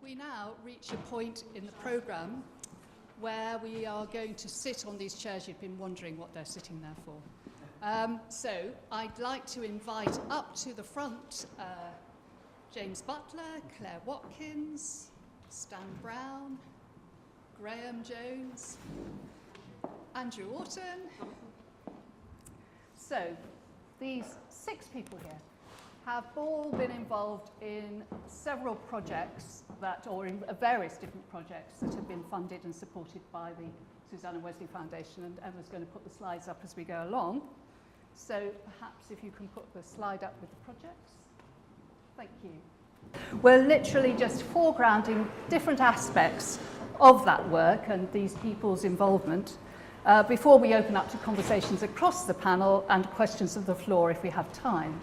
we now reach a point in the programme where we are going to sit on these chairs. You've been wondering what they're sitting there for. So I'd like to invite up to the front James Butler, Clare Watkins, Stan Brown, Graham Jones, Andrew Orton. So these 6 people here have all been involved in several projects or in various different projects that have been funded and supported by the Susanna Wesley Foundation, and Emma's going to put the slides up as we go along. So perhaps if you can put the slide up with the projects. Thank you. We're literally just foregrounding different aspects of that work and these people's involvement before we open up to conversations across the panel and questions of the floor if we have time.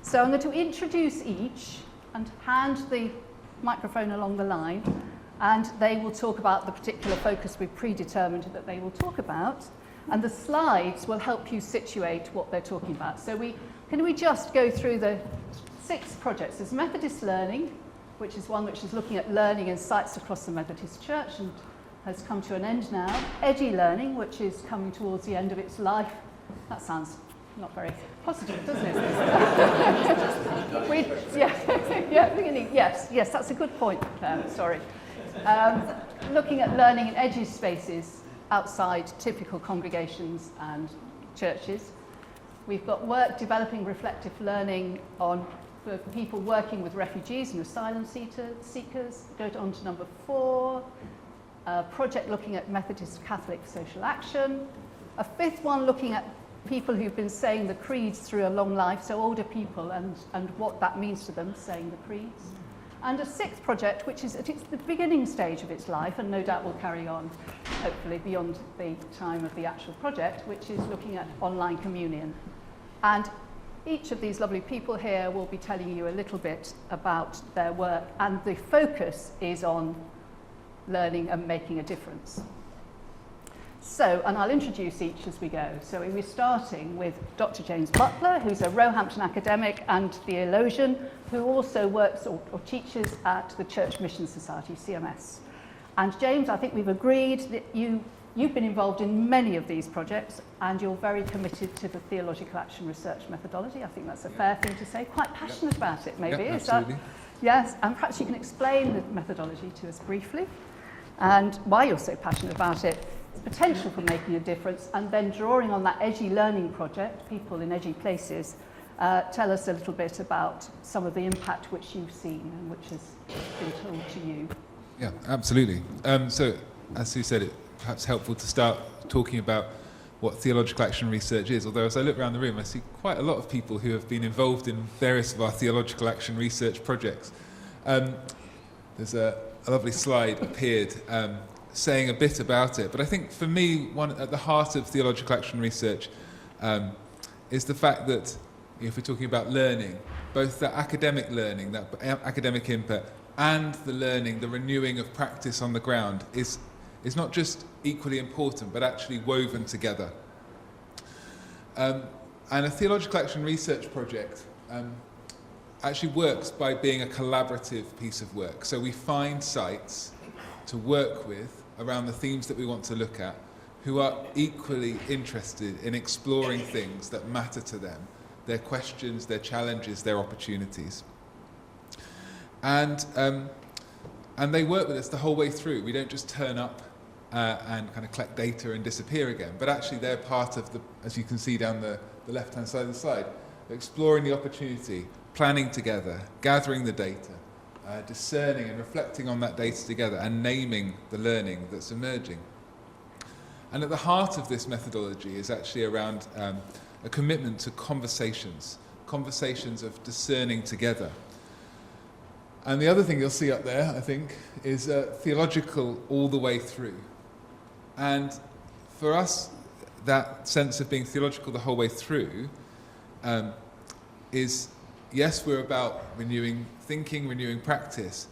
So I'm going to introduce each and hand the microphone along the line, and they will talk about the particular focus we've predetermined that they will talk about, and the slides will help you situate what they're talking about. So can we just go through the 6 projects? There's Methodist Learning, which is one which is looking at learning in sites across the Methodist Church and has come to an end now. Edgy Learning, which is coming towards the end of its life. That sounds not very positive, doesn't it? Yes, that's a good point, sorry. Looking at learning in edgy spaces outside typical congregations and churches. We've got work developing reflective learning for people working with refugees and asylum seekers. Go on to number 4. A project looking at Methodist Catholic social action. A 5th one looking at people who've been saying the creeds through a long life, so older people and what that means to them, saying the creeds. And a 6th project, which is at the beginning stage of its life, and no doubt will carry on, hopefully, beyond the time of the actual project, which is looking at online communion. And each of these lovely people here will be telling you a little bit about their work, and the focus is on learning and making a difference. So, and I'll introduce each as we go. So we're starting with Dr. James Butler, who's a Roehampton academic and theologian, who also works or teaches at the Church Mission Society, CMS. And James, I think we've agreed that you've been involved in many of these projects, and you're very committed to the theological action research methodology. I think that's a fair thing to say. Quite passionate about it, maybe. Yep, is absolutely. that? Yes, and perhaps you can explain the methodology to us briefly, and why you're so passionate about it, the potential for making a difference, and then drawing on that edgy learning project, people in edgy places, tell us a little bit about some of the impact which you've seen and which has been told to you. Yeah, absolutely. So, as Sue said, it's perhaps helpful to start talking about what theological action research is, although as I look around the room I see quite a lot of people who have been involved in various of our theological action research projects. There's a lovely slide appeared saying a bit about it, but I think for me, at the heart of theological action research is the fact that if we're talking about learning, both the academic learning, that academic input, and the learning, the renewing of practice on the ground is not just equally important, but actually woven together. And a theological action research project actually works by being a collaborative piece of work. So we find sites to work with around the themes that we want to look at, who are equally interested in exploring things that matter to them, their questions, their challenges, their opportunities. And they work with us the whole way through. We don't just turn up and kind of collect data and disappear again, but actually they're part of as you can see down the left-hand side of the slide, exploring the opportunity, planning together, gathering the data, discerning and reflecting on that data together, and naming the learning that's emerging. And at the heart of this methodology is actually around a commitment to conversations of discerning together. And the other thing you'll see up there, I think, is theological all the way through. And for us, that sense of being theological the whole way through is, yes, we're about renewing thinking, renewing practice,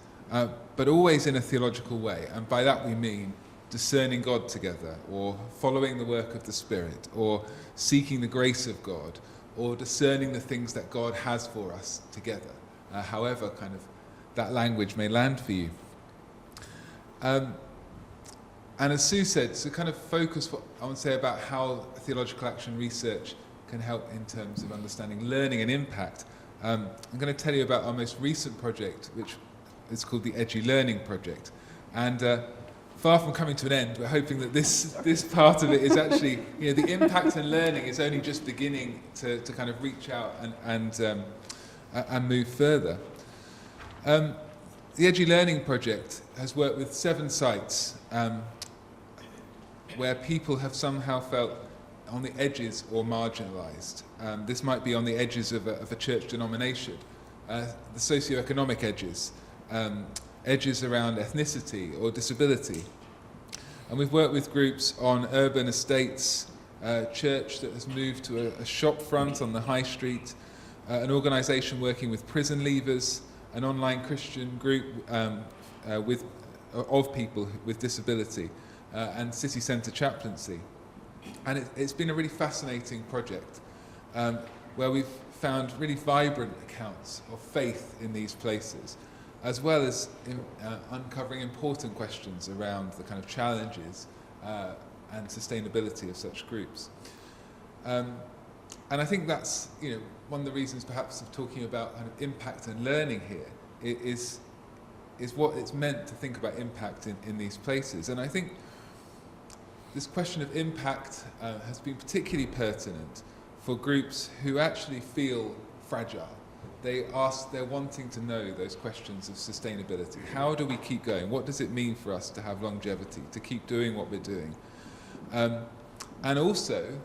but always in a theological way. And by that we mean discerning God together, or following the work of the Spirit, or seeking the grace of God, or discerning the things that God has for us together, however kind of that language may land for you. And as Sue said, to kind of focus what I want to say about how theological action research can help in terms of understanding learning and impact, I'm going to tell you about our most recent project, which is called the Edgy Learning Project. And far from coming to an end, we're hoping that this part of it is actually, the impact and learning is only just beginning to kind of reach out and move further. The Edgy Learning Project has worked with 7 sites where people have somehow felt on the edges or marginalised. This might be on the edges of a church denomination, the socioeconomic edges, edges around ethnicity or disability. And we've worked with groups on urban estates, a church that has moved to a shop front on the high street, an organisation working with prison leavers, an online Christian group of people with disability, and city centre chaplaincy. And it's been a really fascinating project where we've found really vibrant accounts of faith in these places, as well as uncovering important questions around the kind of challenges and sustainability of such groups. And I think that's one of the reasons perhaps of talking about kind of impact and learning here is what it's meant to think about impact in these places. And I think this question of impact has been particularly pertinent for groups who actually feel fragile. They're wanting to know those questions of sustainability. How do we keep going? What does it mean for us to have longevity, to keep doing what we're doing? And also,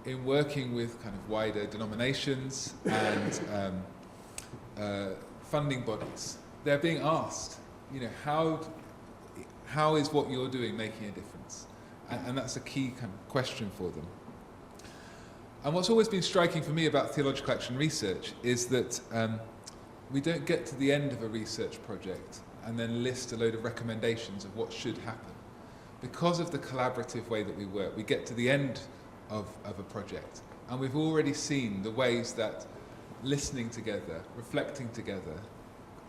in working with kind of wider denominations and funding bodies, they're being asked, how is what you're doing making a difference? And that's a key kind of question for them. And what's always been striking for me about theological action research is that we don't get to the end of a research project and then list a load of recommendations of what should happen. Because of the collaborative way that we work, we get to the end of a project, and we've already seen the ways that listening together, reflecting together,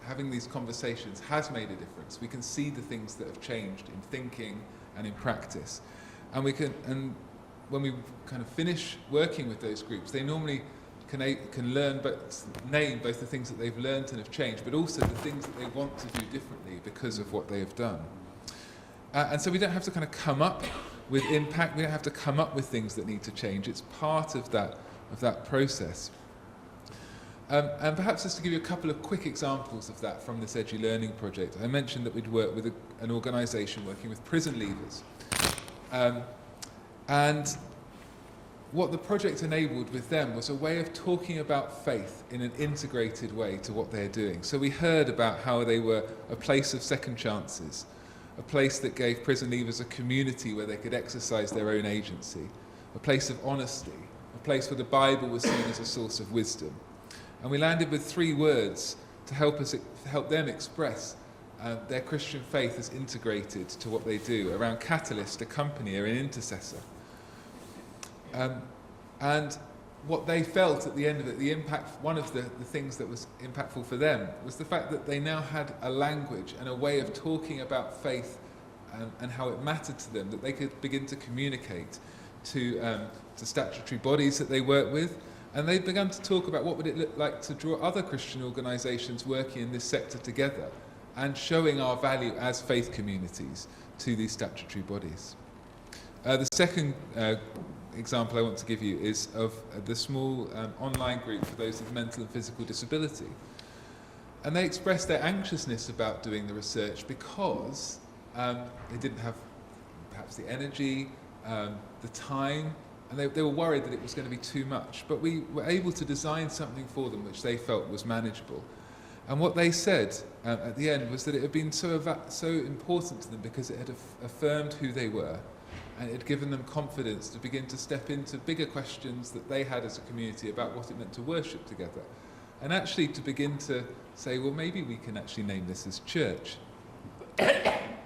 having these conversations has made a difference. We can see the things that have changed in thinking and in practice. And when we kind of finish working with those groups, they normally can learn, but name both the things that they've learned and have changed, but also the things that they want to do differently because of what they have done. And so we don't have to kind of come up with impact. We don't have to come up with things that need to change. It's part of that process. And perhaps just to give you a couple of quick examples of that from this Edgy Learning Project. I mentioned that we'd worked with an organisation working with prison leavers. And what the project enabled with them was a way of talking about faith in an integrated way to what they're doing. So we heard about how they were a place of second chances, a place that gave prison leavers a community where they could exercise their own agency, a place of honesty, a place where the Bible was seen as a source of wisdom. And we landed with 3 words to help them express their Christian faith as integrated to what they do, around catalyst, accompanier, and intercessor. And what they felt at the end of it, the impact, one of the things that was impactful for them was the fact that they now had a language and a way of talking about faith and how it mattered to them, that they could begin to communicate to statutory bodies that they work with. And they'd begun to talk about what would it look like to draw other Christian organisations working in this sector together and showing our value as faith communities to these statutory bodies. The second example I want to give you is of the small online group for those with mental and physical disability. And they expressed their anxiousness about doing the research because they didn't have perhaps the energy, the time, and they were worried that it was going to be too much. But we were able to design something for them which they felt was manageable. And what they said at the end was that it had been so important to them because it had affirmed who they were, and it had given them confidence to begin to step into bigger questions that they had as a community about what it meant to worship together. And actually to begin to say, well, maybe we can actually name this as church.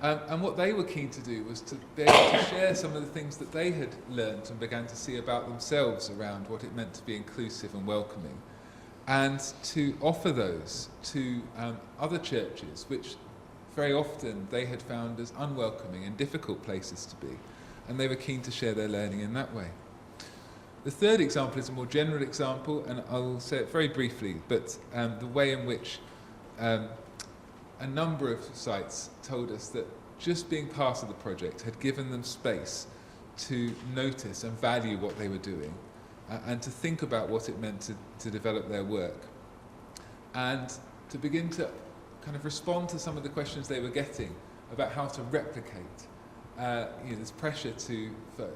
And what they were keen to do was to be able to share some of the things that they had learned and began to see about themselves around what it meant to be inclusive and welcoming, and to offer those to other churches which very often they had found as unwelcoming and difficult places to be, and they were keen to share their learning in that way. The third example is a more general example, and I'll say it very briefly, but the way in which a number of sites told us that just being part of the project had given them space to notice and value what they were doing, and to think about what it meant to develop their work, and to begin to kind of respond to some of the questions they were getting about how to replicate. There's pressure for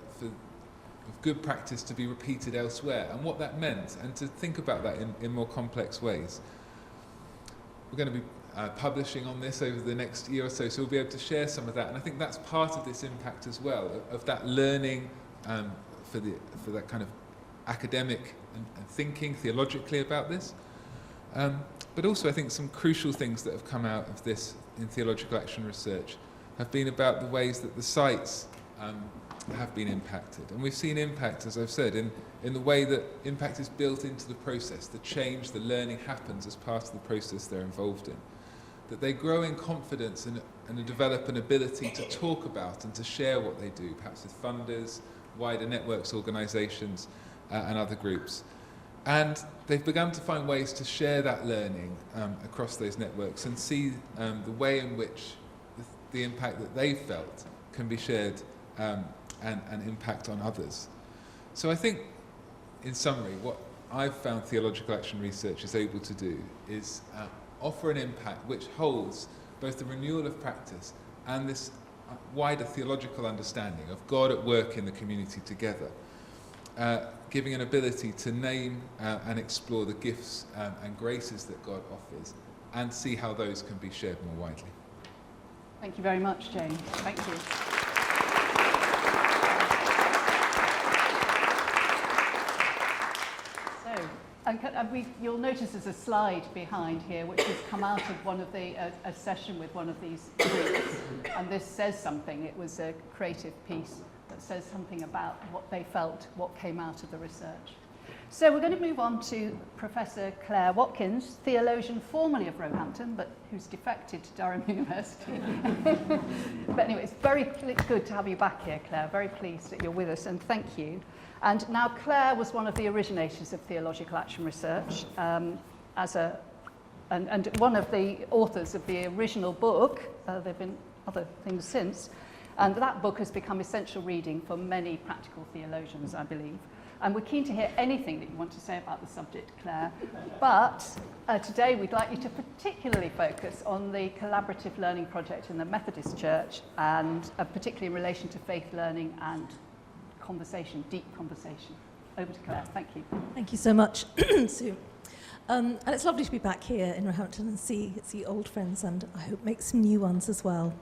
good practice to be repeated elsewhere, and what that meant, and to think about that in more complex ways. We're going to be publishing on this over the next year or so we'll be able to share some of that, and I think that's part of this impact as well, of that learning for that kind of academic and thinking theologically about this. But also I think some crucial things that have come out of this in theological action research have been about the ways that the sites have been impacted. And we've seen impact, as I've said, in the way that impact is built into the process. The change, the learning happens as part of the process they're involved in. That they grow in confidence and develop an ability to talk about and to share what they do, perhaps with funders, wider networks, organisations, and other groups. And they've begun to find ways to share that learning across those networks and see the way in which the impact that they felt can be shared and impact on others. So I think, in summary, what I've found theological action research is able to do is offer an impact which holds both the renewal of practice and this wider theological understanding of God at work in the community together, giving an ability to name and explore the gifts and graces that God offers, and see how those can be shared more widely. Thank you very much, James. Thank you. You'll notice there's a slide behind here which has come out of one of a session with one of these groups, and this says something. It was a creative piece that says something about what they felt, what came out of the research. So we're going to move on to Professor Clare Watkins, theologian formerly of Roehampton, but who's defected to Durham University. But anyway, it's very good to have you back here, Clare. Very pleased that you're with us, and thank you. And now Clare was one of the originators of theological action research, and one of the authors of the original book. There have been other things since, and that book has become essential reading for many practical theologians, I believe. And we're keen to hear anything that you want to say about the subject, Clare. But today we'd like you to particularly focus on the collaborative learning project in the Methodist Church, and particularly in relation to faith learning and conversation, deep conversation. Over to Clare. Thank you. Thank you so much, Sue. And it's lovely to be back here in Roehampton and see old friends, and I hope make some new ones as well.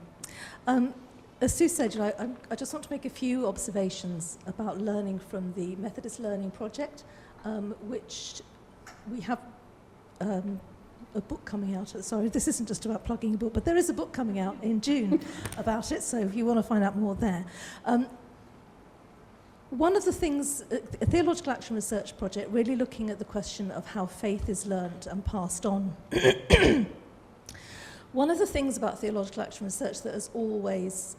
As Sue said, I just want to make a few observations about learning from the Methodist Learning Project, which we have a book coming out. Sorry, this isn't just about plugging a book, but there is a book coming out in June about it, so if you want to find out more there. One of the things, a theological action research project, really looking at the question of how faith is learned and passed on. One of the things about theological action research that has always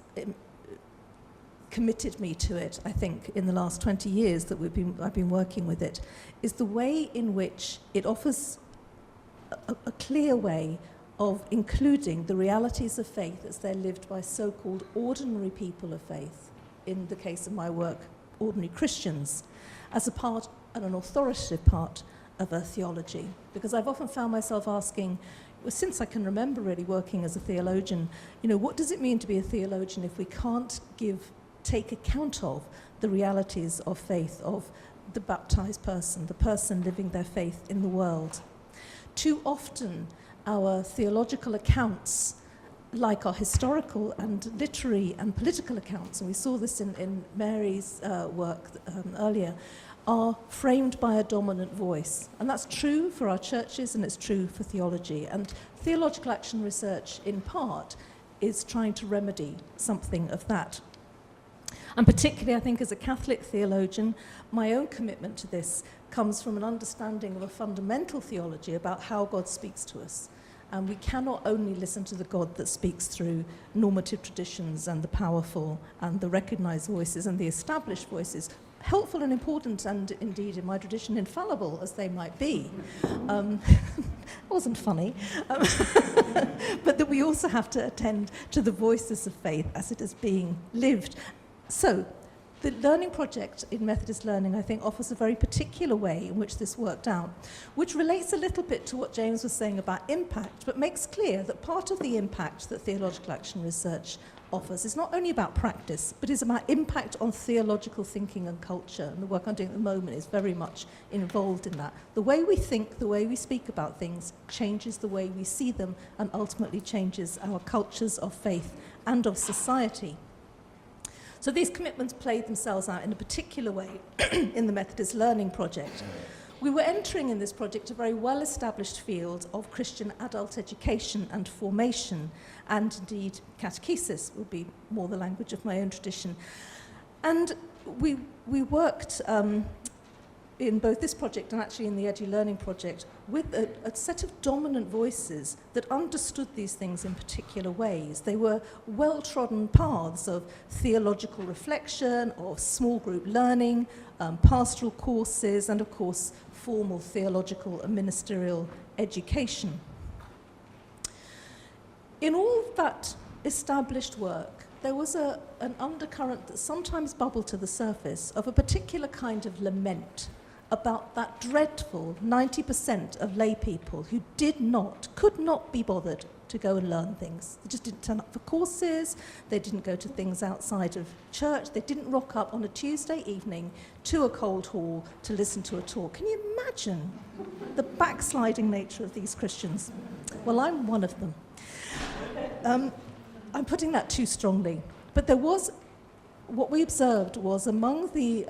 committed me to it, I think, in the last 20 years that I've been working with it, is the way in which it offers a clear way of including the realities of faith as they're lived by so-called ordinary people of faith, in the case of my work, ordinary Christians, as a part and an authoritative part of a theology. Because I've often found myself asking, since I can remember really working as a theologian, what does it mean to be a theologian if we can't take account of the realities of faith, of the baptized person, the person living their faith in the world? Too often, our theological accounts, like our historical and literary and political accounts, and we saw this in Mary's work earlier, are framed by a dominant voice. And that's true for our churches, and it's true for theology. And theological action research, in part, is trying to remedy something of that. And particularly, I think, as a Catholic theologian, my own commitment to this comes from an understanding of a fundamental theology about how God speaks to us. And we cannot only listen to the God that speaks through normative traditions and the powerful and the recognized voices and the established voices, helpful and important and indeed in my tradition infallible as they might be. It wasn't funny. But that we also have to attend to the voices of faith as it is being lived. So the learning project in Methodist Learning, I think, offers a very particular way in which this worked out, which relates a little bit to what James was saying about impact, but makes clear that part of the impact that theological action research offers is not only about practice, but is about impact on theological thinking and culture. And the work I'm doing at the moment is very much involved in that. The way we think, the way we speak about things, changes the way we see them and ultimately changes our cultures of faith and of society. So these commitments played themselves out in a particular way in the Methodist Learning Project. We were entering in this project a very well-established field of Christian adult education and formation, and indeed catechesis would be more the language of my own tradition. And we worked in both this project and actually in the Edu Learning Project with a set of dominant voices that understood these things in particular ways. They were well-trodden paths of theological reflection, of small group learning, pastoral courses, and of course formal theological and ministerial education. In all of that established work, there was an undercurrent that sometimes bubbled to the surface of a particular kind of lament about that dreadful 90% of lay people who could not be bothered to go and learn things. They just didn't turn up for courses, they didn't go to things outside of church, they didn't rock up on a Tuesday evening to a cold hall to listen to a talk. Can you imagine the backsliding nature of these Christians? Well, I'm one of them. I'm putting that too strongly. But what we observed was among the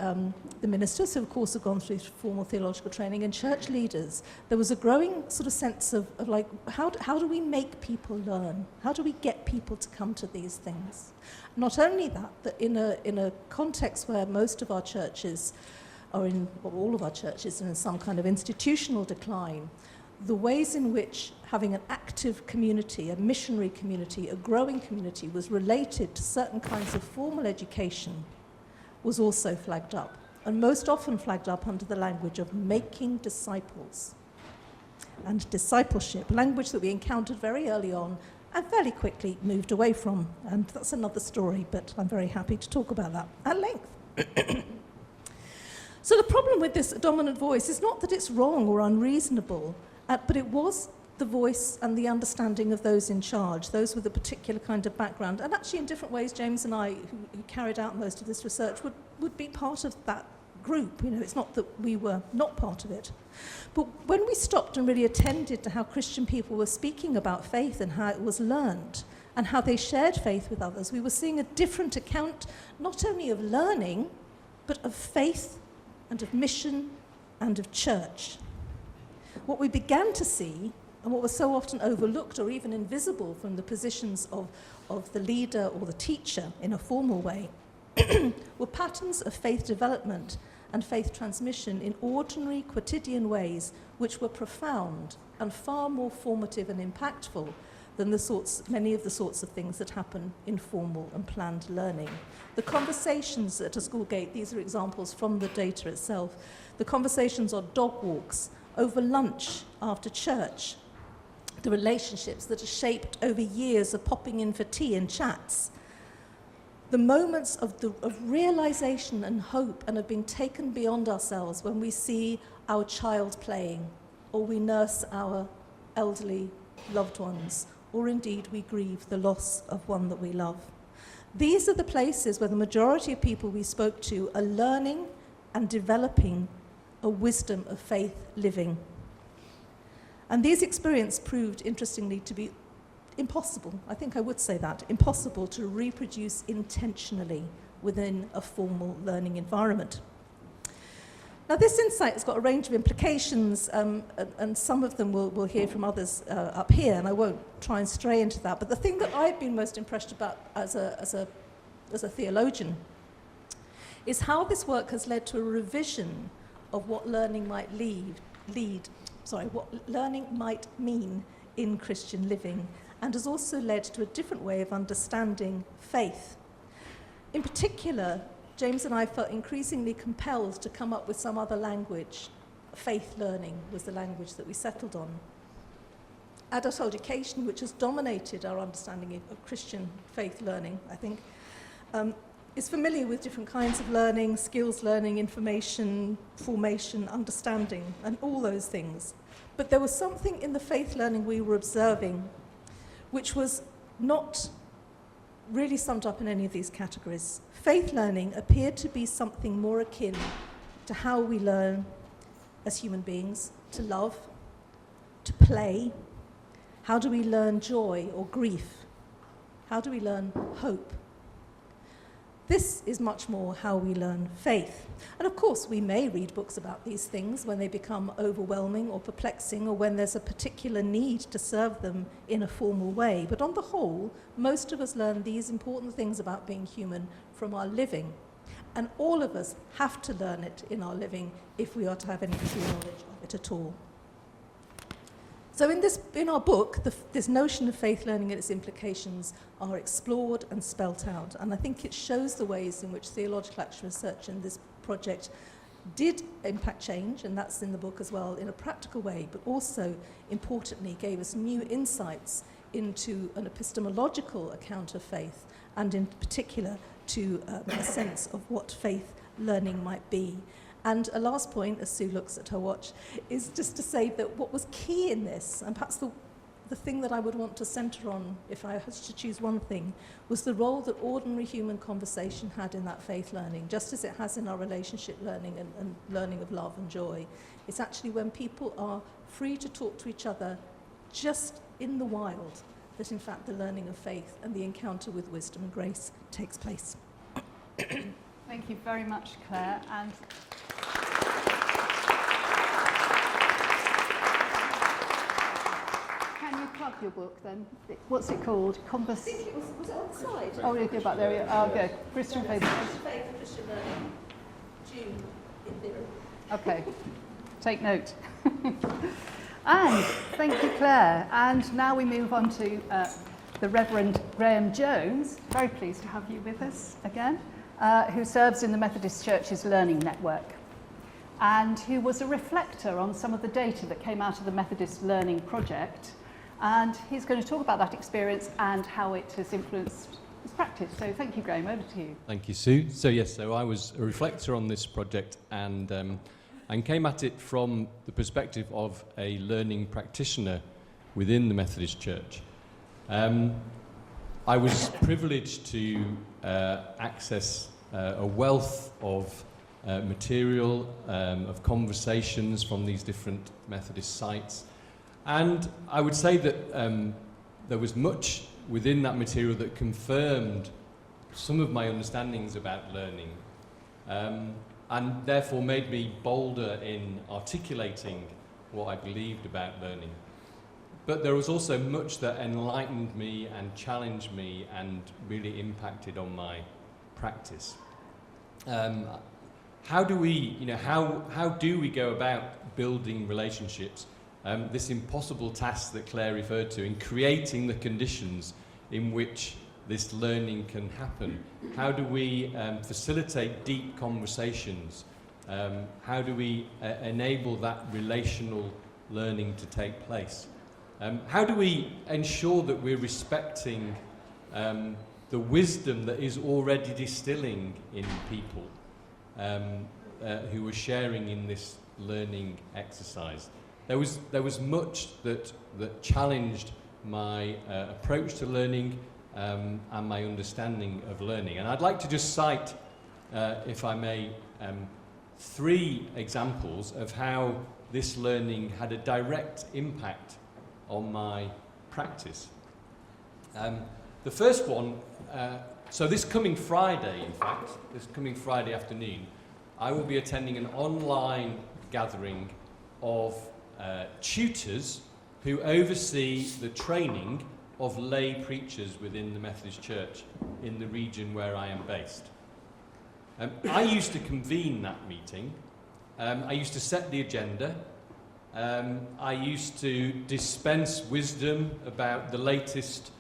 ministers, who of course have gone through formal theological training, and church leaders, there was a growing sort of sense of like, how do we make people learn? How do we get people to come to these things? Not only that in a context where most of our churches are all of our churches are in some kind of institutional decline, the ways in which having an active community, a missionary community, a growing community was related to certain kinds of formal education was also flagged up, and most often flagged up under the language of making disciples and discipleship, language that we encountered very early on and fairly quickly moved away from. And that's another story, but I'm very happy to talk about that at length. So the problem with this dominant voice is not that it's wrong or unreasonable, but it was the voice and the understanding of those in charge, those with a particular kind of background. And actually in different ways, James and I, who carried out most of this research, would be part of that group. You know, it's not that we were not part of it. But when we stopped and really attended to how Christian people were speaking about faith and how it was learned and how they shared faith with others, we were seeing a different account, not only of learning, but of faith and of mission and of church. What we began to see, and what was so often overlooked or even invisible from the positions of the leader or the teacher in a formal way, were patterns of faith development and faith transmission in ordinary quotidian ways which were profound and far more formative and impactful than many of the sorts of things that happen in formal and planned learning. The conversations at a school gate, these are examples from the data itself, the conversations on dog walks, over lunch, after church, the relationships that are shaped over years of popping in for tea and chats, the moments of realization and hope and of being taken beyond ourselves when we see our child playing, or we nurse our elderly loved ones, or indeed we grieve the loss of one that we love. These are the places where the majority of people we spoke to are learning and developing a wisdom of faith living. And these experiences proved, interestingly, to be impossible, I think I would say that, impossible to reproduce intentionally within a formal learning environment. Now, this insight has got a range of implications, and some of them we'll hear from others up here, and I won't try and stray into that. But the thing that I've been most impressed about as a theologian is how this work has led to a revision of what learning might what learning might mean in Christian living, and has also led to a different way of understanding faith. In particular, James and I felt increasingly compelled to come up with some other language. Faith learning was the language that we settled on. Adult education, which has dominated our understanding of Christian faith learning, I think, is familiar with different kinds of learning, skills learning, information, formation, understanding, and all those things. But there was something in the faith learning we were observing which was not really summed up in any of these categories. Faith learning appeared to be something more akin to how we learn as human beings to love, to play. How do we learn joy or grief? How do we learn hope? This is much more how we learn faith. And of course, we may read books about these things when they become overwhelming or perplexing, or when there's a particular need to serve them in a formal way. But on the whole, most of us learn these important things about being human from our living. And all of us have to learn it in our living if we are to have any true knowledge of it at all. So in our book, this notion of faith learning and its implications are explored and spelt out. And I think it shows the ways in which theological action research in this project did impact change, and that's in the book as well, in a practical way, but also, importantly, gave us new insights into an epistemological account of faith, and in particular to a sense of what faith learning might be. And a last point, as Sue looks at her watch, is just to say that what was key in this, and perhaps the thing that I would want to centre on, if I had to choose one thing, was the role that ordinary human conversation had in that faith learning, just as it has in our relationship learning and learning of love and joy. It's actually when people are free to talk to each other just in the wild that, in fact, the learning of faith and the encounter with wisdom and grace takes place. Thank you very much, Claire. And can you plug your book then? What's it called? Was it on the side? Oh, you go back there. Oh, good. Christian faith. Faith and Christian learning. June, in theory. Okay. Take note. And thank you, Claire. And now we move on to the Reverend Graham Jones. Very pleased to have you with us again. Who serves in the Methodist Church's Learning Network, and who was a reflector on some of the data that came out of the Methodist Learning Project. And he's going to talk about that experience and how it has influenced his practice. So thank you, Graham. Over to you. Thank you, Sue. So I was a reflector on this project and came at it from the perspective of a learning practitioner within the Methodist Church. I was privileged to access a wealth of material, of conversations from these different Methodist sites. And I would say that there was much within that material that confirmed some of my understandings about learning, and therefore made me bolder in articulating what I believed about learning. But there was also much that enlightened me and challenged me and really impacted on my practice. How do we go about building relationships? This impossible task that Claire referred to in creating the conditions in which this learning can happen. How do we facilitate deep conversations? How do we enable that relational learning to take place? How do we ensure that we're respecting the wisdom that is already distilling in people who are sharing in this learning exercise? There was much that challenged my approach to learning and my understanding of learning. And I'd like to just cite, if I may, 3 examples of how this learning had a direct impact on my practice. The first one, so this coming Friday, in fact, this coming Friday afternoon, I will be attending an online gathering of tutors who oversee the training of lay preachers within the Methodist Church in the region where I am based. I used to convene that meeting. I used to set the agenda. I used to dispense wisdom about the latest,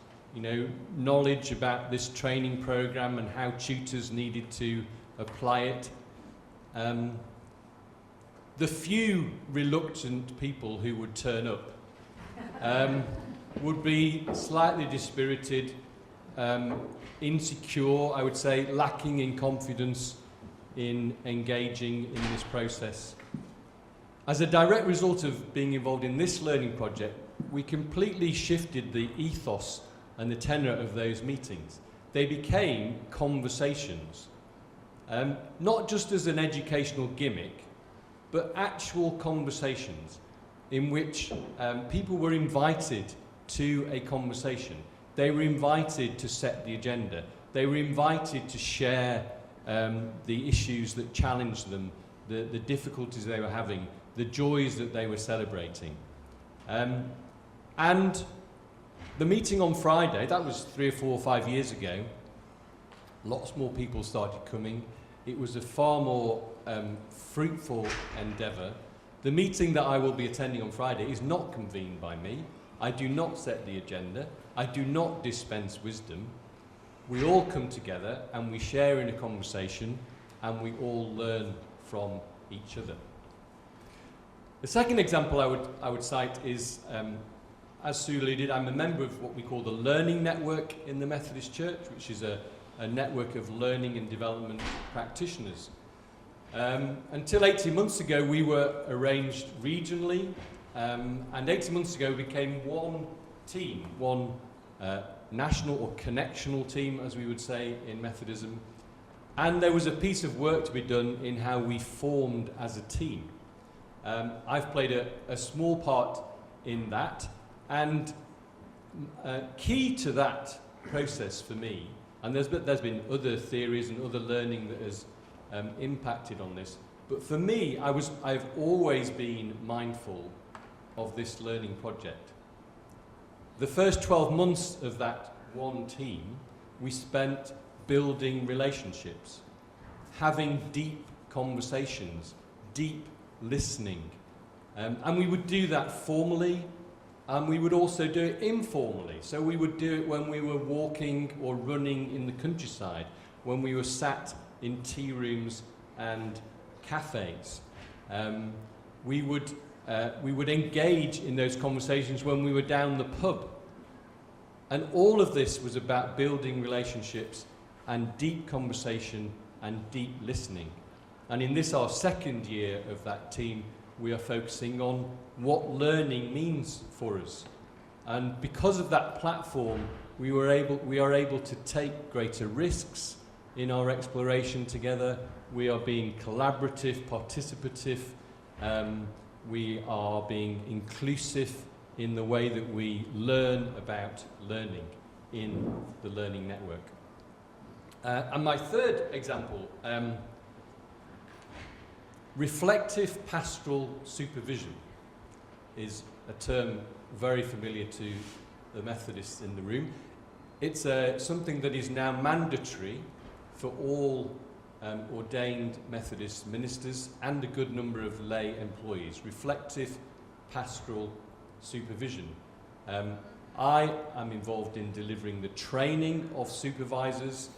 knowledge about this training program and how tutors needed to apply it. The few reluctant people who would turn up would be slightly dispirited, insecure, I would say, lacking in confidence in engaging in this process. As a direct result of being involved in this learning project, we completely shifted the ethos and the tenor of those meetings. They became conversations, not just as an educational gimmick, but actual conversations in which people were invited to a conversation. They were invited to set the agenda. They were invited to share the issues that challenged them, the difficulties they were having, the joys that they were celebrating. And the meeting on Friday, that was 3 or 4 or 5 years ago, lots more people started coming. It was a far more fruitful endeavour. The meeting that I will be attending on Friday is not convened by me. I do not set the agenda. I do not dispense wisdom. We all come together and we share in a conversation and we all learn from each other. The second example I would cite is, as Sue alluded, I'm a member of what we call the Learning Network in the Methodist Church, which is a network of learning and development practitioners. Until 18 months ago, we were arranged regionally, and 18 months ago we became one team, one national or connectional team, as we would say in Methodism. And there was a piece of work to be done in how we formed as a team. I've played a small part in that, and key to that process for me, and there's been other theories and other learning that has impacted on this, but for me, I've always been mindful of this learning project. The first 12 months of that one team, we spent building relationships, having deep conversations, deep listening. And we would do that formally, and we would also do it informally. So we would do it when we were walking or running in the countryside, when we were sat in tea rooms and cafes. We would engage in those conversations when we were down the pub. And all of this was about building relationships and deep conversation and deep listening. And in this, our second year of that team, we are focusing on what learning means for us. And because of that platform, we are able to take greater risks in our exploration together. We are being collaborative, participative. We are being inclusive in the way that we learn about learning in the Learning Network. And my third example, reflective pastoral supervision, is a term very familiar to the Methodists in the room. It's something that is now mandatory for all ordained Methodist ministers and a good number of lay employees. Reflective pastoral supervision. I am involved in delivering the training of supervisors.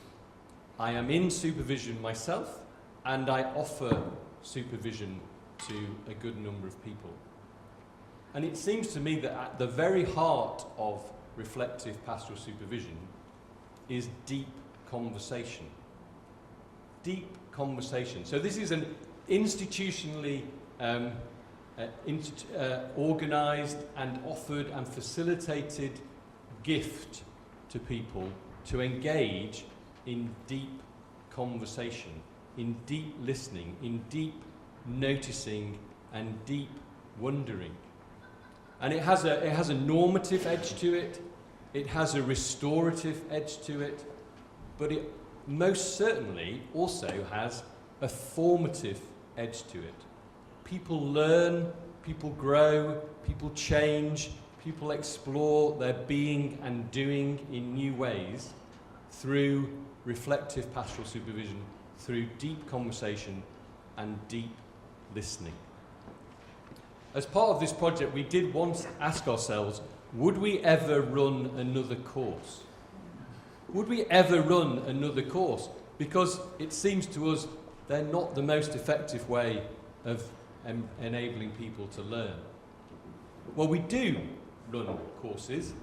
I am in supervision myself, and I offer supervision to a good number of people. And it seems to me that at the very heart of reflective pastoral supervision is deep conversation. Deep conversation. So this is an institutionally organised and offered and facilitated gift to people to engage in deep conversation, in deep listening, in deep noticing and deep wondering. And it has a normative edge to it, it has a restorative edge to it, but it most certainly also has a formative edge to it. People learn, people grow, people change, people explore their being and doing in new ways through reflective pastoral supervision, through deep conversation and deep listening. as part of this project, we did once ask ourselves, would we ever run another course? Would we ever run another course? Because it seems to us they're not the most effective way of enabling people to learn. Well, we do run courses.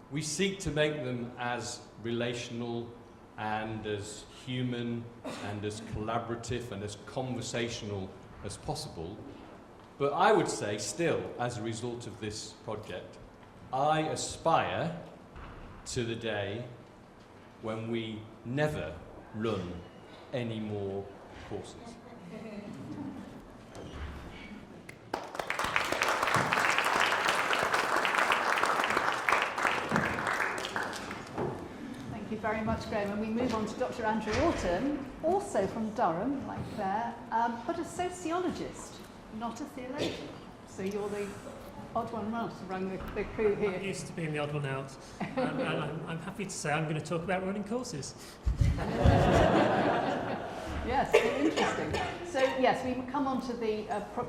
We seek to make them as relational and as human and as collaborative and as conversational as possible. But I would say still, as a result of this project, I aspire to the day when we never run any more courses. Thank you very much, Graham. And we move on to Dr. Andrew Orton, also from Durham, like Clare, but a sociologist, not a theologian. So you're the odd one out around the crew here. I'm used to being the odd one out, and I'm happy to say I'm going to talk about running courses. Yes, very interesting. So yes, we come on to the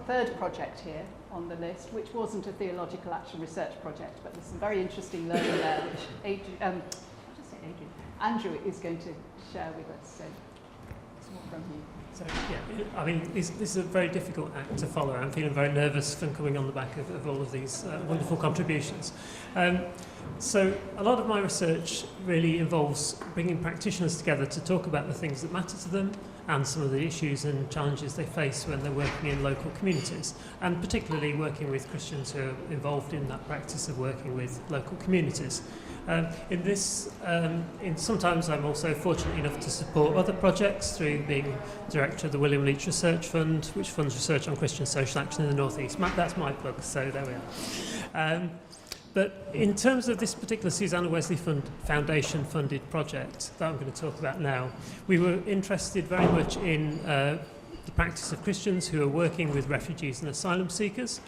third project here on the list, which wasn't a theological action research project, but there's some very interesting learning there, which Andrew is going to share with us. So it's more from you. So yeah, I mean, this is a very difficult act to follow. I'm feeling very nervous from coming on the back of all of these wonderful contributions. So a lot of my research really involves bringing practitioners together to talk about the things that matter to them and some of the issues and challenges they face when they're working in local communities, and particularly working with Christians who are involved in that practice of working with local communities. Sometimes I'm also fortunate enough to support other projects through being director of the William Leach Research Fund, which funds research on Christian social action in the North East. That's my plug, so there we are. But in terms of this particular Susanna Wesley Foundation funded project that I'm going to talk about now, we were interested very much in the practice of Christians who are working with refugees and asylum seekers.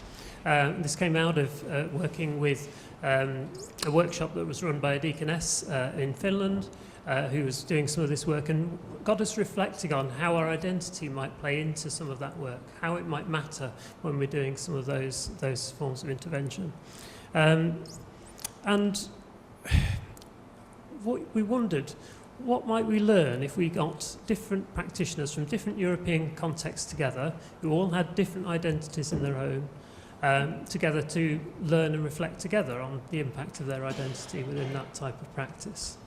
This came out of working with a workshop that was run by a deaconess in Finland who was doing some of this work and got us reflecting on how our identity might play into some of that work, how it might matter when we're doing some of those forms of intervention. And we wondered, what might we learn if we got different practitioners from different European contexts together, who all had different identities in their own, together to learn and reflect together on the impact of their identity within that type of practice.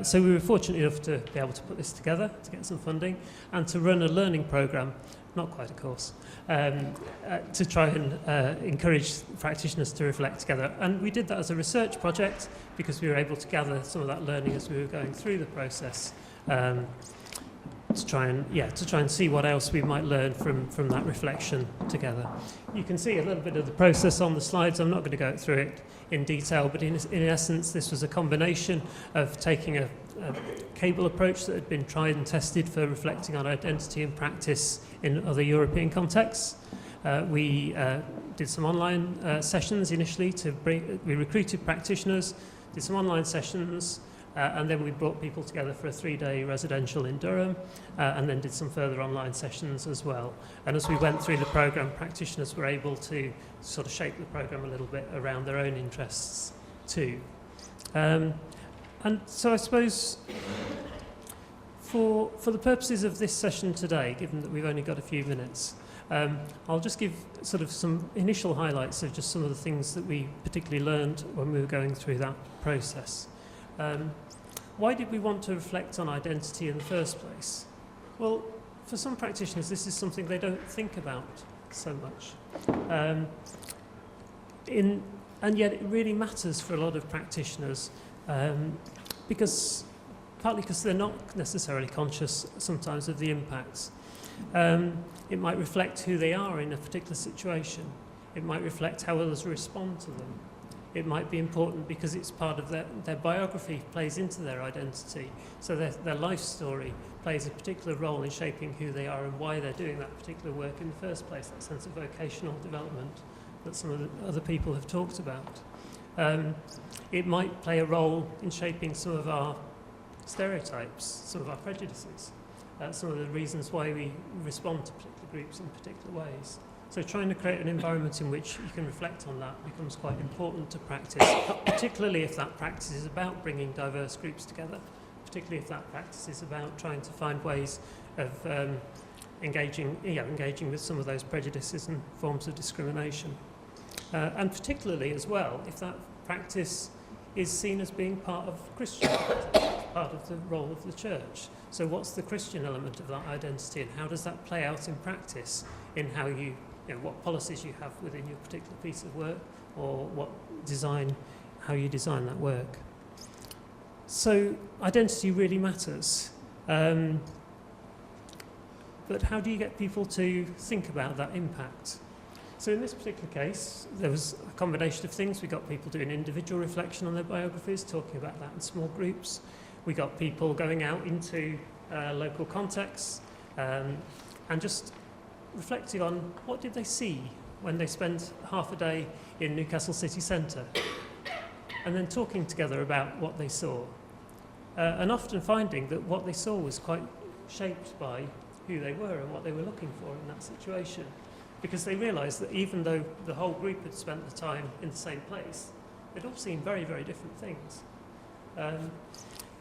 So we were fortunate enough to be able to put this together, to get some funding, and to run a learning programme, not quite a course, to try and encourage practitioners to reflect together. And we did that as a research project because we were able to gather some of that learning as we were going through the process, to try and see what else we might learn from that reflection together. You can see a little bit of the process on the slides. I'm not going to go through it in detail, but in essence, this was a combination of taking a cable approach that had been tried and tested for reflecting on identity and practice in other European contexts. We did some online sessions initially we recruited practitioners, did some online sessions, and then we brought people together for a 3-day residential in Durham, and then did some further online sessions as well. And as we went through the programme, practitioners were able to sort of shape the programme a little bit around their own interests too. And so I suppose for the purposes of this session today, given that we've only got a few minutes, I'll just give sort of some initial highlights of just some of the things that we particularly learned when we were going through that process. Why did we want to reflect on identity in the first place? Well, for some practitioners, this is something they don't think about so much. And yet it really matters for a lot of practitioners, partly because they're not necessarily conscious sometimes of the impacts. It might reflect who they are in a particular situation. It might reflect how others respond to them. It might be important because it's part of their biography, plays into their identity. So their life story plays a particular role in shaping who they are and why they're doing that particular work in the first place, that sense of vocational development that some of the other people have talked about. It might play a role in shaping some of our stereotypes, some of our prejudices, some of the reasons why we respond to particular groups in particular ways. So trying to create an environment in which you can reflect on that becomes quite important to practice, particularly if that practice is about bringing diverse groups together, particularly if that practice is about trying to find ways of engaging with some of those prejudices and forms of discrimination. And particularly as well, if that practice is seen as being part of Christian practice, part of the role of the church. So what's the Christian element of that identity, and how does that play out in practice in how you know, what policies you have within your particular piece of work, or how you design that work. So identity really matters. But how do you get people to think about that impact? So in this particular case, there was a combination of things. We got people doing individual reflection on their biographies, talking about that in small groups. We got people going out into local contexts and just reflecting on what did they see when they spent half a day in Newcastle city centre, and then talking together about what they saw. And often finding that what they saw was quite shaped by who they were and what they were looking for in that situation. Because they realised that even though the whole group had spent the time in the same place, they'd all seen very, very different things.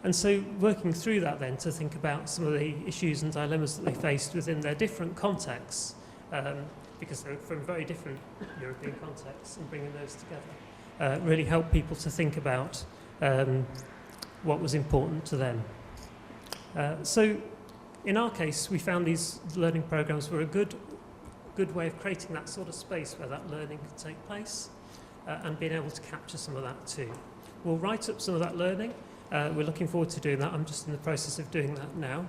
And so working through that then to think about some of the issues and dilemmas that they faced within their different contexts, because they're from very different European contexts, and bringing those together really helped people to think about what was important to them. So in our case, we found these learning programmes were a good way of creating that sort of space where that learning could take place, and being able to capture some of that too. We'll write up some of that learning. We're looking forward to doing that. I'm just in the process of doing that now.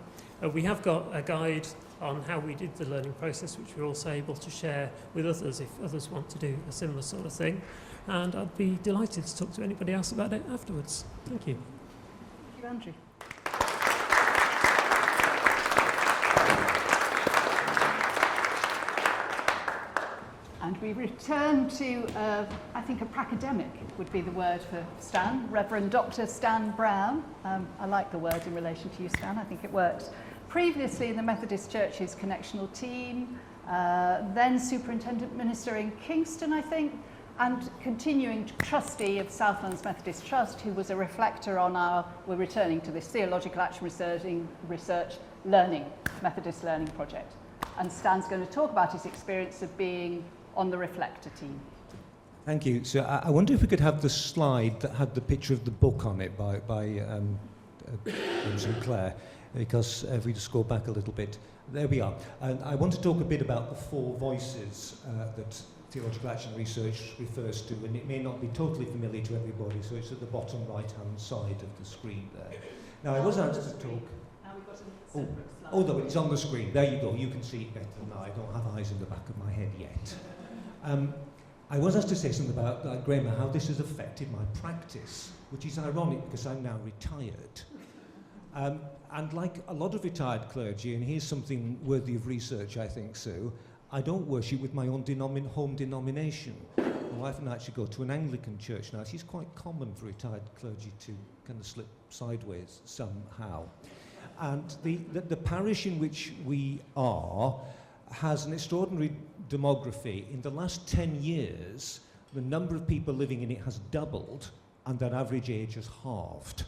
We have got a guide on how we did the learning process, which we're also able to share with others if others want to do a similar sort of thing. And I'd be delighted to talk to anybody else about it afterwards. Thank you. Thank you, Andrew. And we return to, I think, a pracademic would be the word for Stan, Reverend Dr. Stan Brown. I like the word in relation to you, Stan. I think it works. Previously in the Methodist Church's connectional team, then superintendent minister in Kingston, I think, and continuing trustee of Southlands Methodist Trust, who was a reflector on we're returning to this theological action research learning, Methodist learning project. And Stan's going to talk about his experience of being on the Reflector team. Thank you. So I wonder if we could have the slide that had the picture of the book on it by James and Clare, because if we just go back a little bit, there we are. And I want to talk a bit about the four voices that theological action research refers to, and it may not be totally familiar to everybody, so it's at the bottom right-hand side of the screen there. Now, I was asked to talk... Now we've got a separate slide. Oh, no, it's on the screen. There you go. You can see it better than I don't have eyes in the back of my head yet. I was asked to say something about, Graham, how this has affected my practice, which is ironic because I'm now retired. And like a lot of retired clergy, and here's something worthy of research, I think, Sue, I don't worship with my own home denomination. My wife and I actually go to an Anglican church now. It's quite common for retired clergy to kind of slip sideways somehow. And the parish in which we are has an extraordinary demography. In the last 10 years, the number of people living in it has doubled, and their average age has halved,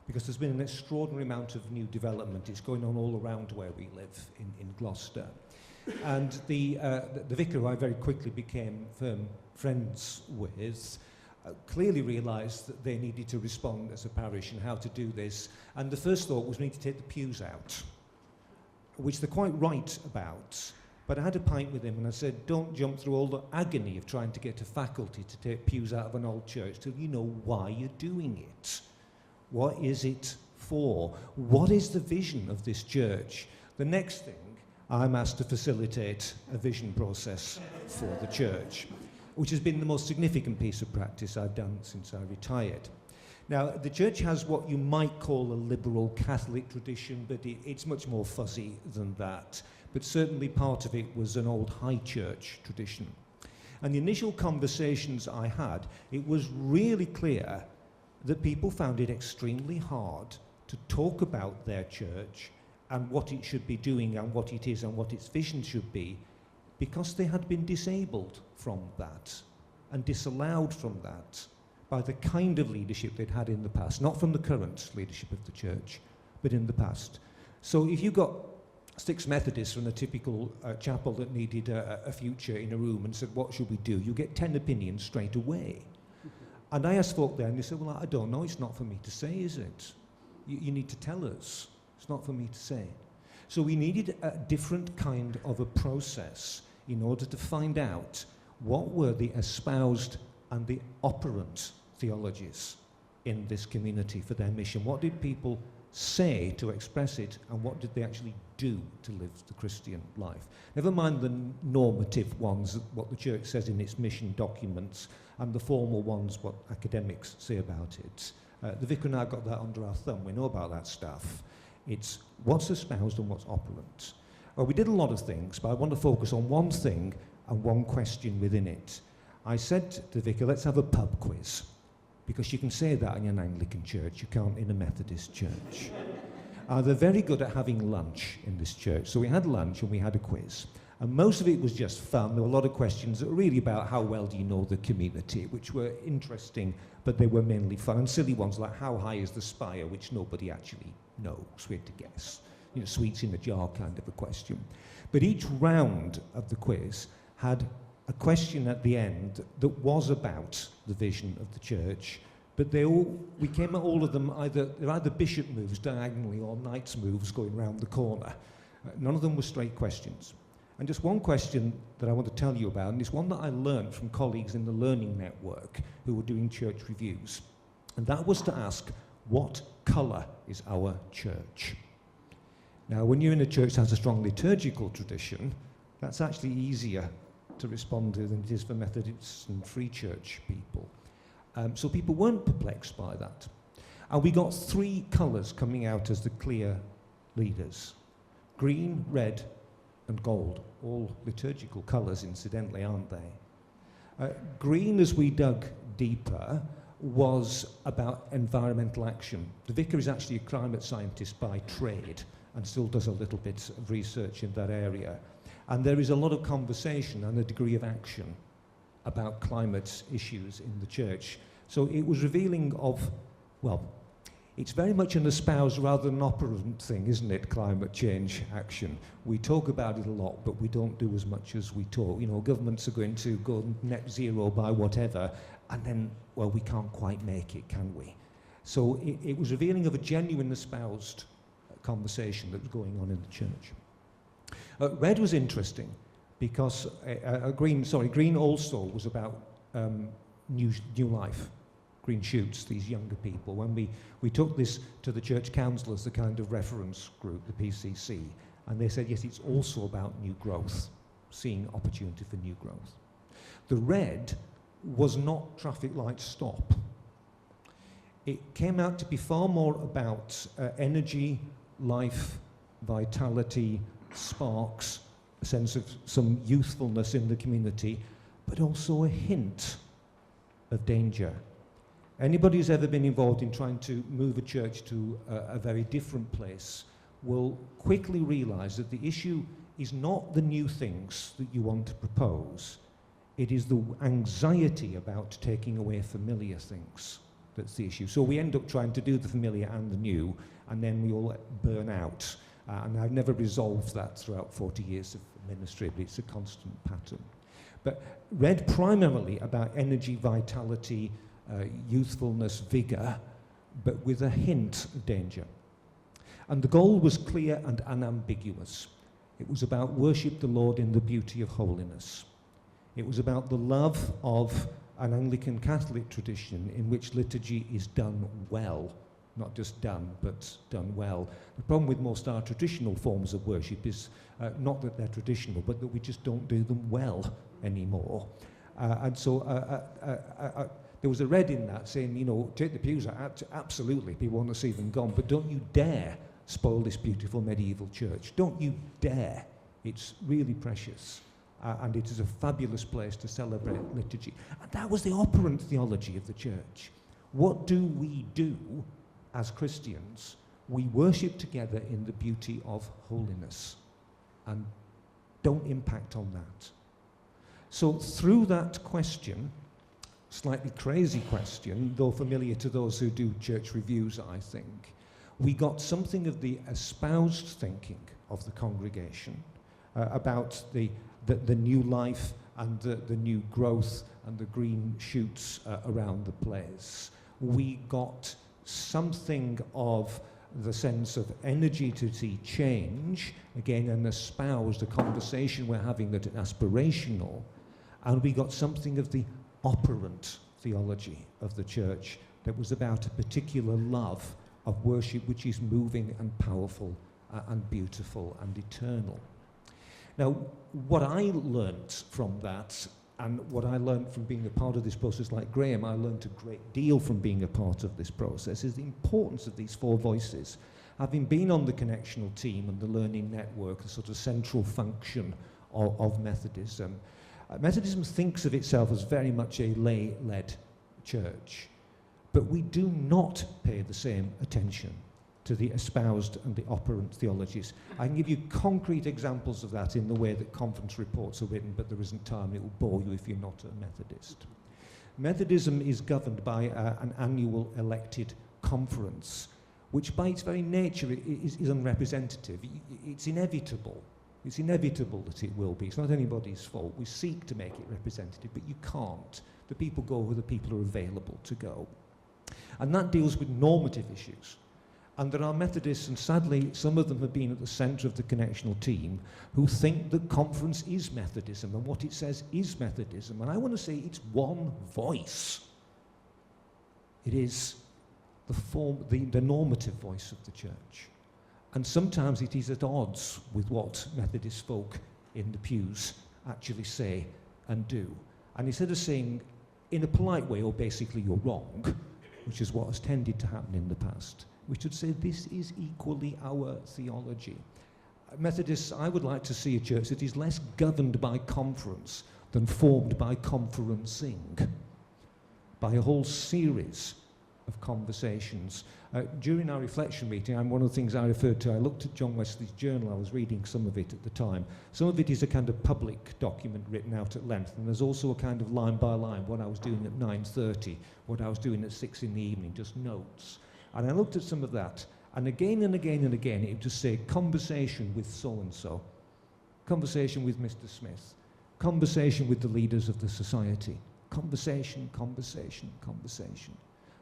because there's been an extraordinary amount of new development. It's going on all around where we live in Gloucester. And the vicar, who I very quickly became firm friends with, clearly realised that they needed to respond as a parish and how to do this. And the first thought was we need to take the pews out, which they're quite right about. But I had a pint with him and I said, don't jump through all the agony of trying to get a faculty to take pews out of an old church till you know why you're doing it. What is it for? What is the vision of this church? The next thing, I'm asked to facilitate a vision process for the church, which has been the most significant piece of practice I've done since I retired. Now, the church has what you might call a liberal Catholic tradition, but it's much more fuzzy than that. But certainly part of it was an old high church tradition. And the initial conversations I had, it was really clear that people found it extremely hard to talk about their church and what it should be doing and what it is and what its vision should be because they had been disabled from that and disallowed from that by the kind of leadership they'd had in the past, not from the current leadership of the church, but in the past. So if you got 6 Methodists from a typical chapel that needed a future in a room and said, what should we do? You get 10 opinions straight away. And I asked folk there, and they said, well, I don't know, it's not for me to say, is it? You need to tell us. It's not for me to say. So we needed a different kind of a process in order to find out what were the espoused and the operant theologies in this community for their mission. What did people say to express it, and what did they actually do to live the Christian life? Never mind the normative ones, what the church says in its mission documents, and the formal ones, what academics say about it. The vicar and I got that under our thumb. We know about that stuff. It's what's espoused and what's operant. Well, we did a lot of things, but I want to focus on one thing and one question within it. I said to the vicar, let's have a pub quiz, because you can say that in an Anglican church, you can't in a Methodist church. They're very good at having lunch in this church. So we had lunch and we had a quiz. And most of it was just fun. There were a lot of questions that were really about how well do you know the community, which were interesting, but they were mainly fun. And silly ones like how high is the spire, which nobody actually knows. We had to guess. You know, sweets in a jar kind of a question. But each round of the quiz had a question at the end that was about the vision of the church, but we came at all of them they're either bishop moves diagonally or knight's moves going round the corner. None of them were straight questions. And just one question that I want to tell you about, and it's one that I learned from colleagues in the Learning Network who were doing church reviews, and that was to ask, what colour is our church? Now, when you're in a church that has a strong liturgical tradition, that's actually easier to respond to than it is for Methodists and Free Church people. So people weren't perplexed by that. And we got 3 colours coming out as the clear leaders. Green, red, and gold. All liturgical colours, incidentally, aren't they? Green, as we dug deeper, was about environmental action. The vicar is actually a climate scientist by trade and still does a little bit of research in that area. And there is a lot of conversation and a degree of action about climate issues in the church. So it was revealing of, well, it's very much an espoused rather than an operant thing, isn't it, climate change action? We talk about it a lot, but we don't do as much as we talk. You know, governments are going to go net zero by whatever, and then, well, we can't quite make it, can we? So it was revealing of a genuine espoused conversation that was going on in the church. Red was interesting because green also was about new life, green shoots, these younger people. When we took this to the church council as the kind of reference group, the PCC, and they said, yes, it's also about new growth, seeing opportunity for new growth. The red was not traffic light stop. It came out to be far more about energy, life, vitality, sparks, a sense of some youthfulness in the community, but also a hint of danger. Anybody who's ever been involved in trying to move a church to a very different place will quickly realize that the issue is not the new things that you want to propose. It is the anxiety about taking away familiar things that's the issue. So we end up trying to do the familiar and the new, and then we all burn out. And I've never resolved that throughout 40 years of ministry, but it's a constant pattern. But red primarily about energy, vitality, youthfulness, vigour, but with a hint of danger. And the goal was clear and unambiguous. It was about worship the Lord in the beauty of holiness. It was about the love of an Anglican Catholic tradition in which liturgy is done well. Not just done, but done well. The problem with most of our traditional forms of worship is not that they're traditional, but that we just don't do them well anymore. And so there was a red in that saying, you know, take the pews out. Absolutely, people want to see them gone, but don't you dare spoil this beautiful medieval church. Don't you dare. It's really precious. And it is a fabulous place to celebrate liturgy. And that was the operant theology of the church. What do we do as Christians? We worship together in the beauty of holiness. And don't impact on that. So through that question, slightly crazy question, though familiar to those who do church reviews, I think, we got something of the espoused thinking of the congregation about the new life and the new growth and the green shoots around the place. We got something of the sense of energy to see change, again, an espoused, a conversation we're having that is aspirational, and we got something of the operant theology of the church that was about a particular love of worship which is moving and powerful and beautiful and eternal. Now, what I learnt from that, and what I learned from being a part of this process like Graham, I learned a great deal from being a part of this process, is the importance of these four voices. Having been on the connectional team and the learning network, the sort of central function of Methodism, Methodism thinks of itself as very much a lay-led church, but we do not pay the same attention to the espoused and the operant theologies. I can give you concrete examples of that in the way that conference reports are written, but there isn't time. It will bore you if you're not a Methodist. Methodism is governed by an annual elected conference, which by its very nature is unrepresentative. It's inevitable. It's inevitable that it will be. It's not anybody's fault. We seek to make it representative, but you can't. The people go where the people are available to go. And that deals with normative issues. And there are Methodists, and sadly some of them have been at the centre of the connectional team, who think that conference is Methodism and what it says is Methodism. And I want to say it's one voice. It is the normative voice of the church. And sometimes it is at odds with what Methodist folk in the pews actually say and do. And instead of saying in a polite way, or basically you're wrong, which is what has tended to happen in the past, we should say this is equally our theology. Methodists, I would like to see a church that is less governed by conference than formed by conferencing, by a whole series of conversations. During our reflection meeting, and one of the things I referred to, I looked at John Wesley's journal. I was reading some of it at the time. Some of it is a kind of public document written out at length, and there's also a kind of line by line, what I was doing at 9:30, what I was doing at 6 in the evening, just notes. And I looked at some of that, and again and again and again, it would just say, conversation with so-and-so, conversation with Mr. Smith, conversation with the leaders of the society, conversation, conversation, conversation.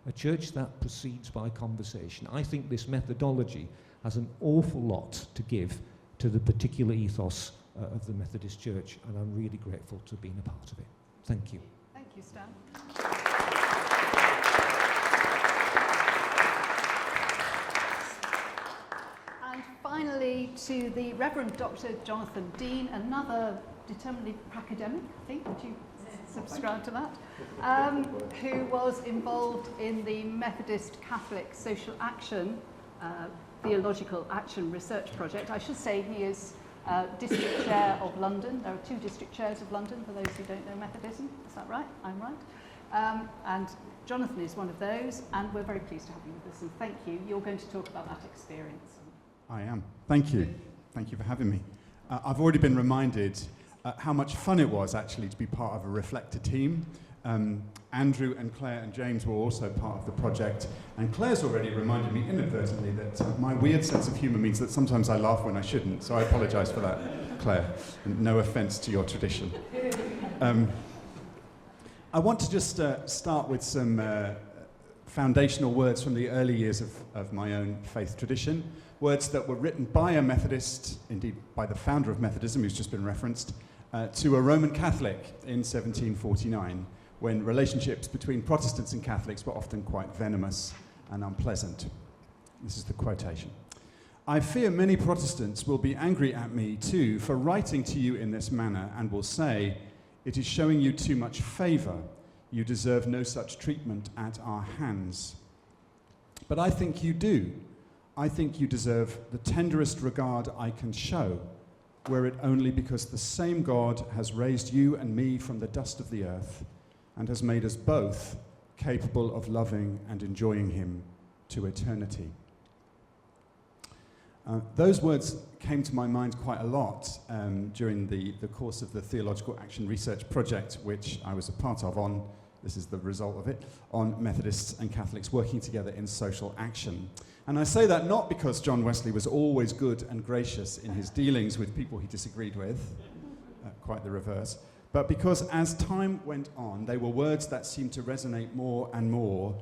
A church that proceeds by conversation. I think this methodology has an awful lot to give to the particular ethos of the Methodist Church, and I'm really grateful to have been a part of it. Thank you. Thank you, Stan. And finally, to the Reverend Dr. Jonathan Dean, another determinedly academic, I think. Would you subscribe to that? Who was involved in the Methodist Catholic Social Action Theological Action Research Project. I should say he is District Chair of London. There are 2 District Chairs of London, for those who don't know Methodism. Is that right? I'm right. And Jonathan is one of those, and we're very pleased to have you with us, and thank you. You're going to talk about that experience. I am. Thank you. Thank you for having me. I've already been reminded how much fun it was actually to be part of a Reflector team. Andrew and Claire and James were also part of the project, and Claire's already reminded me inadvertently that my weird sense of humour means that sometimes I laugh when I shouldn't, so I apologise for that, Claire, and no offence to your tradition. I want to just start with some foundational words from the early years of my own faith tradition, words that were written by a Methodist, indeed by the founder of Methodism, who's just been referenced, to a Roman Catholic in 1749, when relationships between Protestants and Catholics were often quite venomous and unpleasant. This is the quotation. "I fear many Protestants will be angry at me too for writing to you in this manner, and will say, 'It is showing you too much favour. You deserve no such treatment at our hands.' But I think you do. I think you deserve the tenderest regard I can show, were it only because the same God has raised you and me from the dust of the earth, and has made us both capable of loving and enjoying him to eternity." Those words came to my mind quite a lot during the course of the Theological Action Research Project, which I was a part of on, this is the result of it, on Methodists and Catholics working together in social action. And I say that not because John Wesley was always good and gracious in his dealings with people he disagreed with, quite the reverse, but because as time went on, they were words that seemed to resonate more and more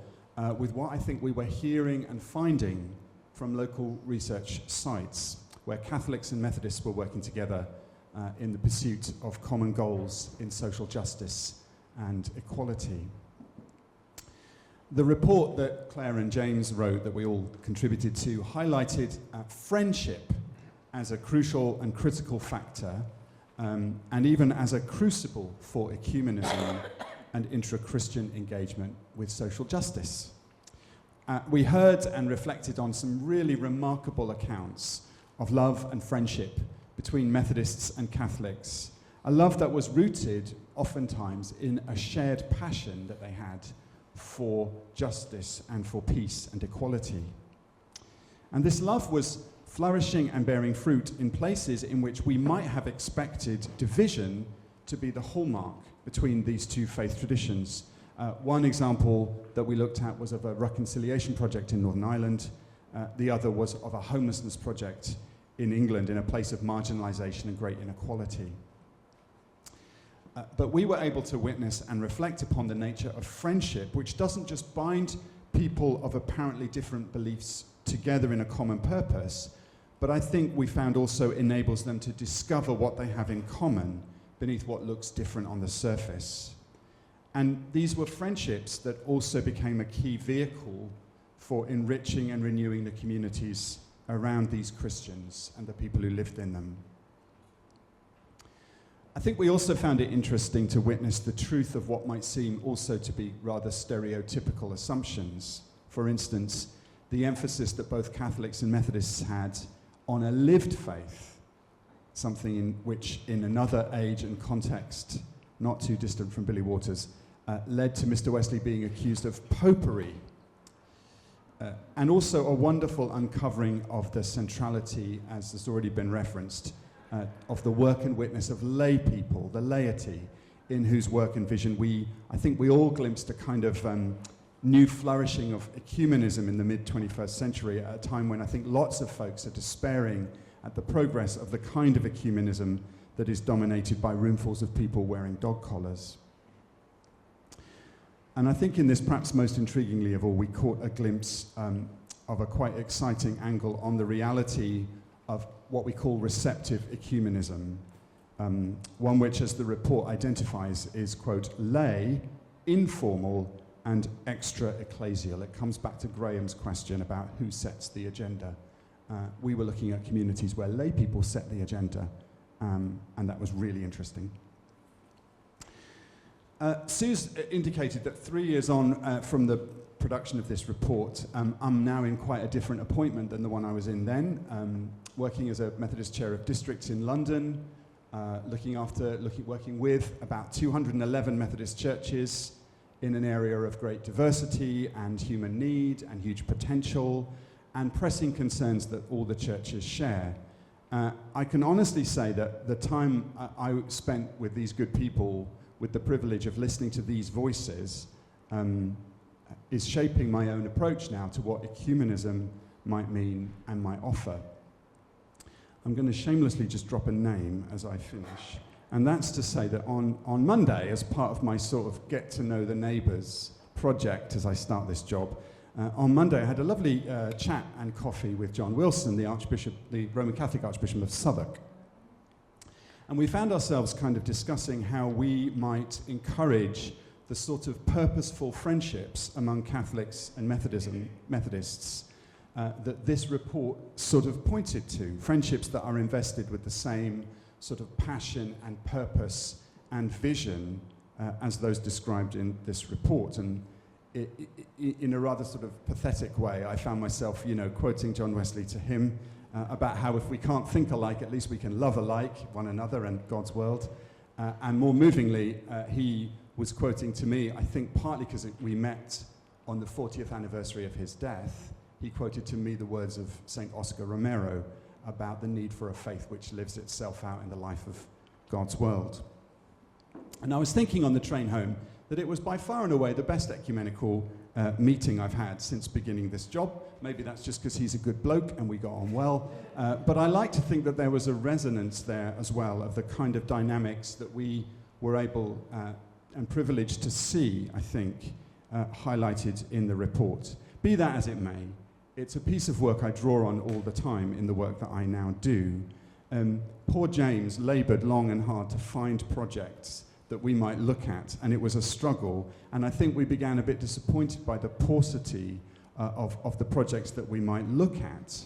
with what I think we were hearing and finding from local research sites, where Catholics and Methodists were working together in the pursuit of common goals in social justice and equality. The report that Clare and James wrote, that we all contributed to, highlighted friendship as a crucial and critical factor, and even as a crucible for ecumenism and intra-Christian engagement with social justice. We heard and reflected on some really remarkable accounts of love and friendship between Methodists and Catholics, a love that was rooted oftentimes in a shared passion that they had for justice and for peace and equality. And this love was flourishing and bearing fruit in places in which we might have expected division to be the hallmark between these two faith traditions. One example that we looked at was of a reconciliation project in Northern Ireland. The other was of a homelessness project in England, in a place of marginalisation and great inequality. But we were able to witness and reflect upon the nature of friendship, which doesn't just bind people of apparently different beliefs together in a common purpose, but I think we found also enables them to discover what they have in common beneath what looks different on the surface. And these were friendships that also became a key vehicle for enriching and renewing the communities around these Christians and the people who lived in them. I think we also found it interesting to witness the truth of what might seem also to be rather stereotypical assumptions. For instance, the emphasis that both Catholics and Methodists had on a lived faith, something in which, in another age and context, not too distant from Billy Waters, led to Mr. Wesley being accused of popery. And also a wonderful uncovering of the centrality, as has already been referenced, of the work and witness of lay people, the laity, in whose work and vision I think we all glimpsed a kind of new flourishing of ecumenism in the mid-21st century, at a time when I think lots of folks are despairing at the progress of the kind of ecumenism that is dominated by roomfuls of people wearing dog collars. And I think in this, perhaps most intriguingly of all, we caught a glimpse of a quite exciting angle on the reality of what we call receptive ecumenism, one which, as the report identifies, is, quote, lay, informal, and extra-ecclesial. It comes back to Graham's question about who sets the agenda. We were looking at communities where lay people set the agenda, and that was really interesting. Sue's indicated that 3 years on from the production of this report, I'm now in quite a different appointment than the one I was in then, working as a Methodist chair of districts in London, working with about 211 Methodist churches in an area of great diversity and human need and huge potential and pressing concerns that all the churches share. I can honestly say that the time I spent with these good people, with the privilege of listening to these voices, is shaping my own approach now to what ecumenism might mean and might offer. I'm going to shamelessly just drop a name as I finish, and that's to say that on Monday, as part of my sort of get to know the neighbours project as I start this job, on Monday I had a lovely chat and coffee with John Wilson, the Roman Catholic Archbishop of Southwark. And we found ourselves kind of discussing how we might encourage the sort of purposeful friendships among Catholics and Methodists that this report sort of pointed to, friendships that are invested with the same sort of passion and purpose and vision as those described in this report. And in a rather sort of pathetic way, I found myself, quoting John Wesley to him, about how if we can't think alike, at least we can love alike one another and God's world. And more movingly, he was quoting to me, I think partly because we met on the 40th anniversary of his death he quoted to me the words of St. Oscar Romero about the need for a faith which lives itself out in the life of God's world. And I was thinking on the train home that it was by far and away the best ecumenical meeting I've had since beginning this job. Maybe that's just because he's a good bloke and we got on well. But I like to think that there was a resonance there as well of the kind of dynamics that we were able and privileged to see, I think, highlighted in the report. Be that as it may, it's a piece of work I draw on all the time in the work that I now do. Poor James laboured long and hard to find projects that we might look at, and it was a struggle, and I think we began a bit disappointed by the paucity of the projects that we might look at.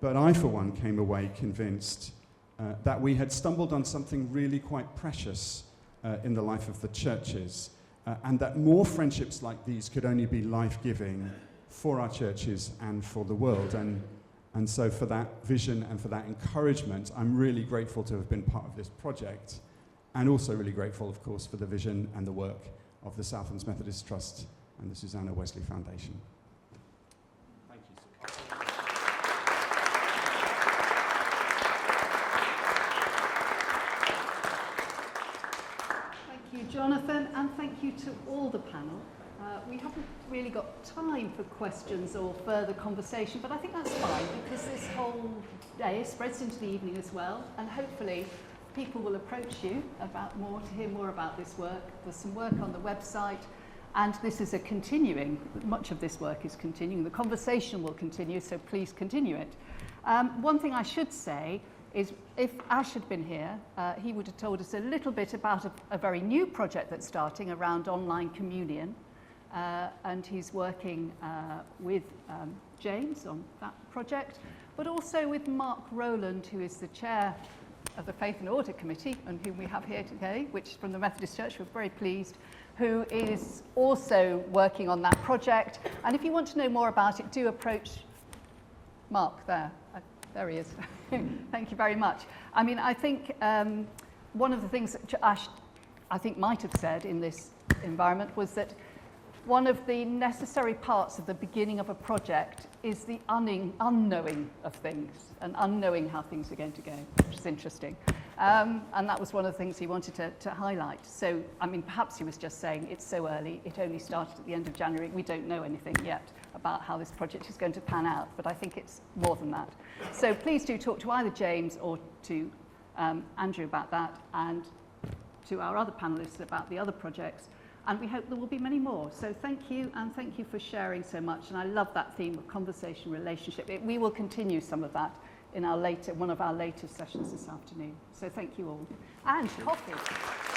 But I, for one, came away convinced that we had stumbled on something really quite precious in the life of the churches, and that more friendships like these could only be life-giving for our churches and for the world. And so for that vision and for that encouragement, I'm really grateful to have been part of this project, and also really grateful, of course, for the vision and the work of the Southlands Methodist Trust and the Susanna Wesley Foundation. Thank you. Thank you, Jonathan, and thank you to all the panel. We haven't really got time for questions or further conversation, but I think that's fine because this whole day spreads into the evening as well, and hopefully people will approach you to hear more about this work. There's some work on the website, and this is much of this work is continuing. The conversation will continue, so please continue it. One thing I should say is if Ash had been here, he would have told us a little bit about a very new project that's starting around online communion, and he's working with James on that project, but also with Mark Rowland, who is the chair of the Faith and Audit Committee, and whom we have here today, which from the Methodist Church, we're very pleased, who is also working on that project. And if you want to know more about it, do approach Mark there. There he is. Thank you very much. I mean, I think one of the things that Ash, I think, might have said in this environment was that one of the necessary parts of the beginning of a project is the unknowing of things and unknowing how things are going to go, which is interesting. And that was one of the things he wanted to highlight. So, I mean, perhaps he was just saying it's so early, it only started at the end of January, we don't know anything yet about how this project is going to pan out, but I think it's more than that. So please do talk to either James or to Andrew about that, and to our other panellists about the other projects. And we hope there will be many more. So thank you, and thank you for sharing so much. And I love that theme of conversation, relationship. We will continue some of that in one of our later sessions this afternoon. So thank you all. And coffee.